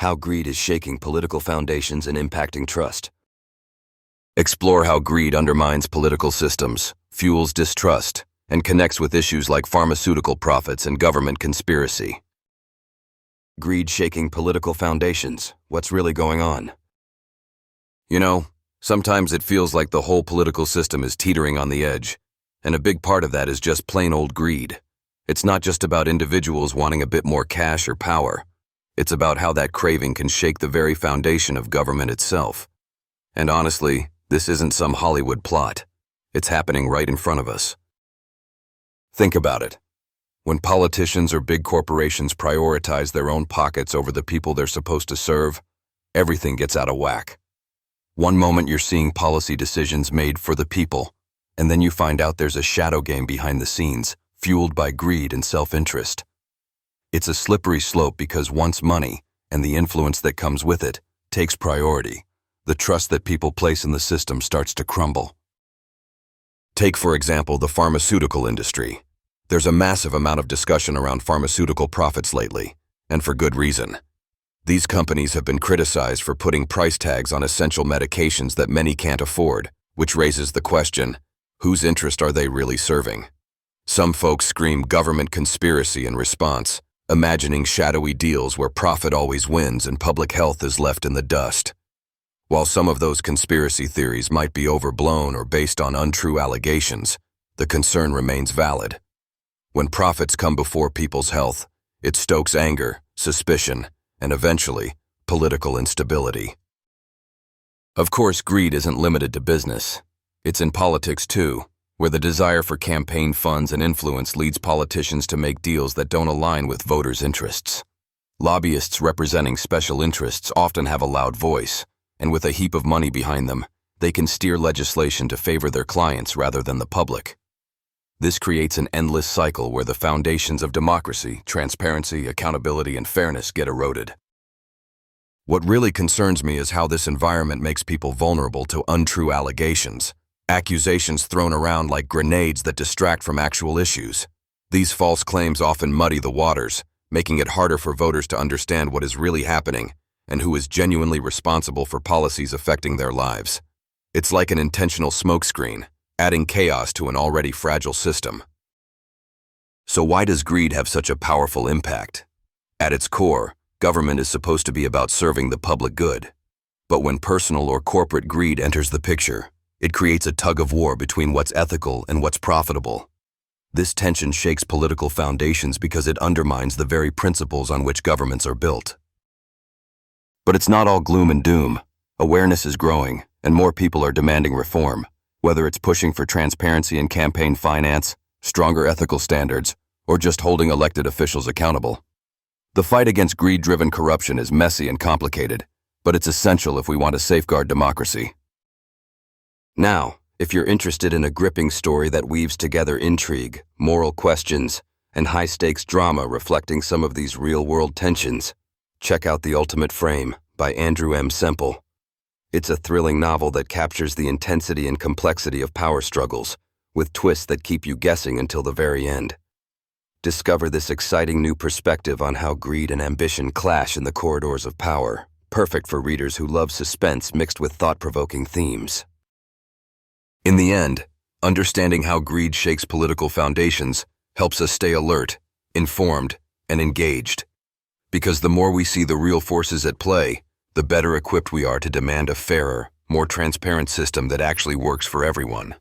How greed is shaking political foundations and impacting trust. Explore how greed undermines political systems, fuels distrust, and connects with issues like pharmaceutical profits and government conspiracy. Greed shaking political foundations. What's really going on? You know, sometimes it feels like the whole political system is teetering on the edge, and a big part of that is just plain old greed. It's not just about individuals wanting a bit more cash or power. It's about how that craving can shake the very foundation of government itself. And honestly, this isn't some Hollywood plot. It's happening right in front of us. Think about it. When politicians or big corporations prioritize their own pockets over the people they're supposed to serve, everything gets out of whack. One moment you're seeing policy decisions made for the people, and then you find out there's a shadow game behind the scenes, fueled by greed and self-interest. It's a slippery slope because once money, and the influence that comes with it, takes priority, the trust that people place in the system starts to crumble. Take, for example, the pharmaceutical industry. There's a massive amount of discussion around pharmaceutical profits lately, and for good reason. These companies have been criticized for putting price tags on essential medications that many can't afford, which raises the question, whose interest are they really serving? Some folks scream government conspiracy in response, imagining shadowy deals where profit always wins and public health is left in the dust. While some of those conspiracy theories might be overblown or based on untrue allegations, the concern remains valid. When profits come before people's health, it stokes anger, suspicion, and eventually, political instability. Of course, greed isn't limited to business. It's in politics too, where the desire for campaign funds and influence leads politicians to make deals that don't align with voters' interests. Lobbyists representing special interests often have a loud voice, and with a heap of money behind them, they can steer legislation to favor their clients rather than the public. This creates an endless cycle where the foundations of democracy, transparency, accountability, and fairness get eroded. What really concerns me is how this environment makes people vulnerable to untrue allegations, accusations thrown around like grenades that distract from actual issues. These false claims often muddy the waters, making it harder for voters to understand what is really happening and who is genuinely responsible for policies affecting their lives. It's like an intentional smokescreen, adding chaos to an already fragile system. So why does greed have such a powerful impact? At its core, government is supposed to be about serving the public good. But when personal or corporate greed enters the picture, it creates a tug-of-war between what's ethical and what's profitable. This tension shakes political foundations because it undermines the very principles on which governments are built. But it's not all gloom and doom. Awareness is growing, and more people are demanding reform, whether it's pushing for transparency in campaign finance, stronger ethical standards, or just holding elected officials accountable. The fight against greed-driven corruption is messy and complicated, but it's essential if we want to safeguard democracy. Now, if you're interested in a gripping story that weaves together intrigue, moral questions, and high-stakes drama reflecting some of these real-world tensions, check out The Ultimate Frame by Andrew M. Semple. It's a thrilling novel that captures the intensity and complexity of power struggles, with twists that keep you guessing until the very end. Discover this exciting new perspective on how greed and ambition clash in the corridors of power, perfect for readers who love suspense mixed with thought-provoking themes. In the end, understanding how greed shakes political foundations helps us stay alert, informed, and engaged. Because the more we see the real forces at play, the better equipped we are to demand a fairer, more transparent system that actually works for everyone.